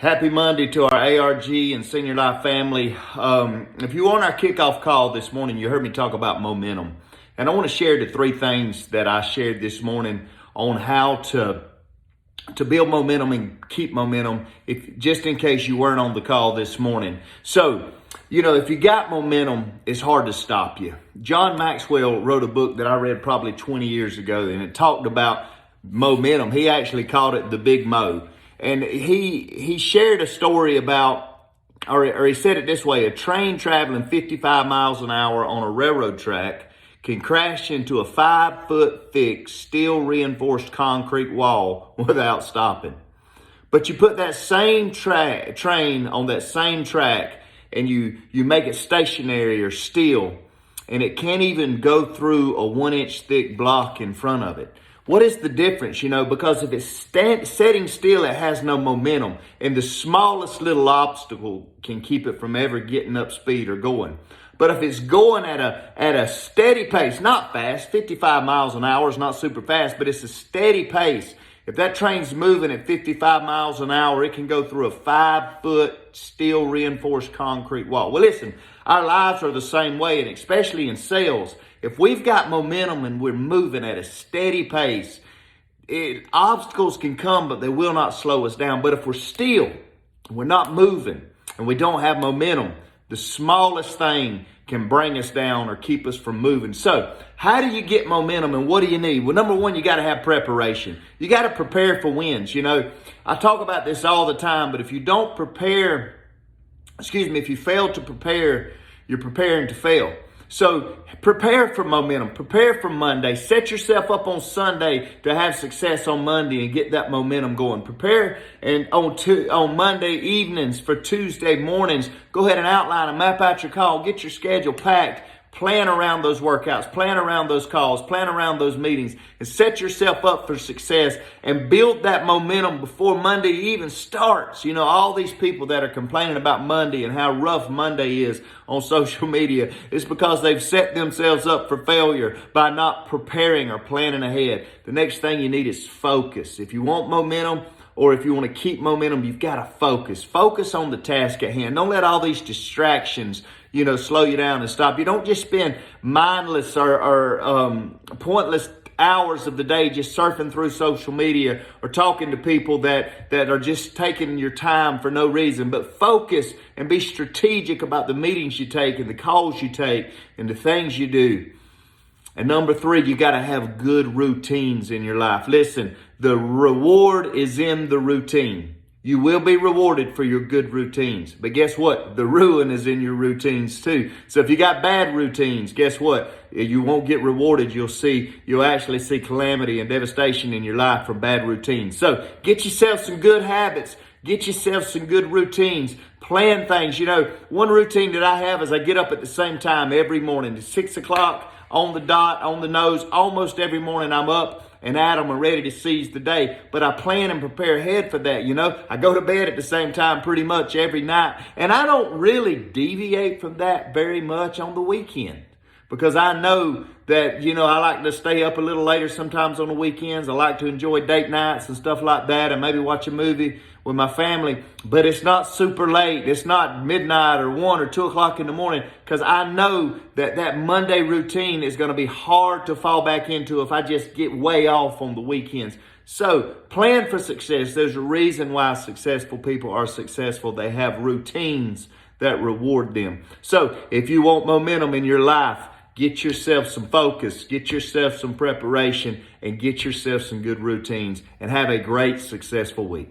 Happy Monday to our ARG and Senior Life family. If you were on our kickoff call this morning, you heard me talk about momentum. And I want to share the three things that I shared this morning on how to build momentum and keep momentum, just in case you weren't on the call this morning. So, if you got momentum, it's hard to stop you. John Maxwell wrote a book that I read probably 20 years ago, and it talked about momentum. He actually called it the Big Mo. And he shared a story about, or he said it this way: a train traveling 55 miles an hour on a railroad track can crash into a 5-foot thick steel reinforced concrete wall without stopping. But you put that same train on that same track and you make it stationary or steel, and it can't even go through a 1-inch thick block in front of it. What is the difference? Because if it's setting still, it has no momentum, and the smallest little obstacle can keep it from ever getting up speed or going. But if it's going at a steady pace, not fast, 55 miles an hour is not super fast, but it's a steady pace. If that train's moving at 55 miles an hour, it can go through a 5-foot steel reinforced concrete wall. Well, listen, our lives are the same way, and especially in sales. If we've got momentum and we're moving at a steady pace, obstacles can come, but they will not slow us down. But if we're still, we're not moving, and we don't have momentum, the smallest thing can bring us down or keep us from moving. So how do you get momentum, and what do you need? Well, number one, you got to have preparation. You got to prepare for wins. I talk about this all the time, but if you don't prepare, if you fail to prepare, you're preparing to fail. So prepare for momentum, prepare for Monday, set yourself up on Sunday to have success on Monday and get that momentum going. Prepare and on Monday evenings for Tuesday mornings, go ahead and outline and map out your call, get your schedule packed, plan around those workouts, plan around those calls, plan around those meetings, and set yourself up for success and build that momentum before Monday even starts. All these people that are complaining about Monday and how rough Monday is on social media, it's because they've set themselves up for failure by not preparing or planning ahead. The next thing you need is focus. If you want momentum, or if you want to keep momentum, you've got to focus. Focus on the task at hand. Don't let all these distractions slow you down and stop you. Don't just spend mindless or pointless hours of the day just surfing through social media or talking to people that are just taking your time for no reason. But focus and be strategic about the meetings you take and the calls you take and the things you do. And number three, you got to have good routines in your life. Listen, the reward is in the routine. You will be rewarded for your good routines. But guess what? The ruin is in your routines too. So if you got bad routines, guess what? You won't get rewarded. You'll actually see calamity and devastation in your life from bad routines. So get yourself some good habits. Get yourself some good routines. Plan things. One routine that I have is I get up at the same time every morning. It's 6 o'clock on the dot, on the nose. Almost every morning I'm up and Adam are ready to seize the day. But I plan and prepare ahead for that. I go to bed at the same time pretty much every night. And I don't really deviate from that very much on the weekend. Because I know that, I like to stay up a little later sometimes on the weekends. I like to enjoy date nights and stuff like that and maybe watch a movie with my family. But it's not super late. It's not midnight or 1 or 2 o'clock in the morning, because I know that Monday routine is going to be hard to fall back into if I just get way off on the weekends. So plan for success. There's a reason why successful people are successful. They have routines that reward them. So if you want momentum in your life, get yourself some focus, get yourself some preparation, and get yourself some good routines, and have a great, successful week.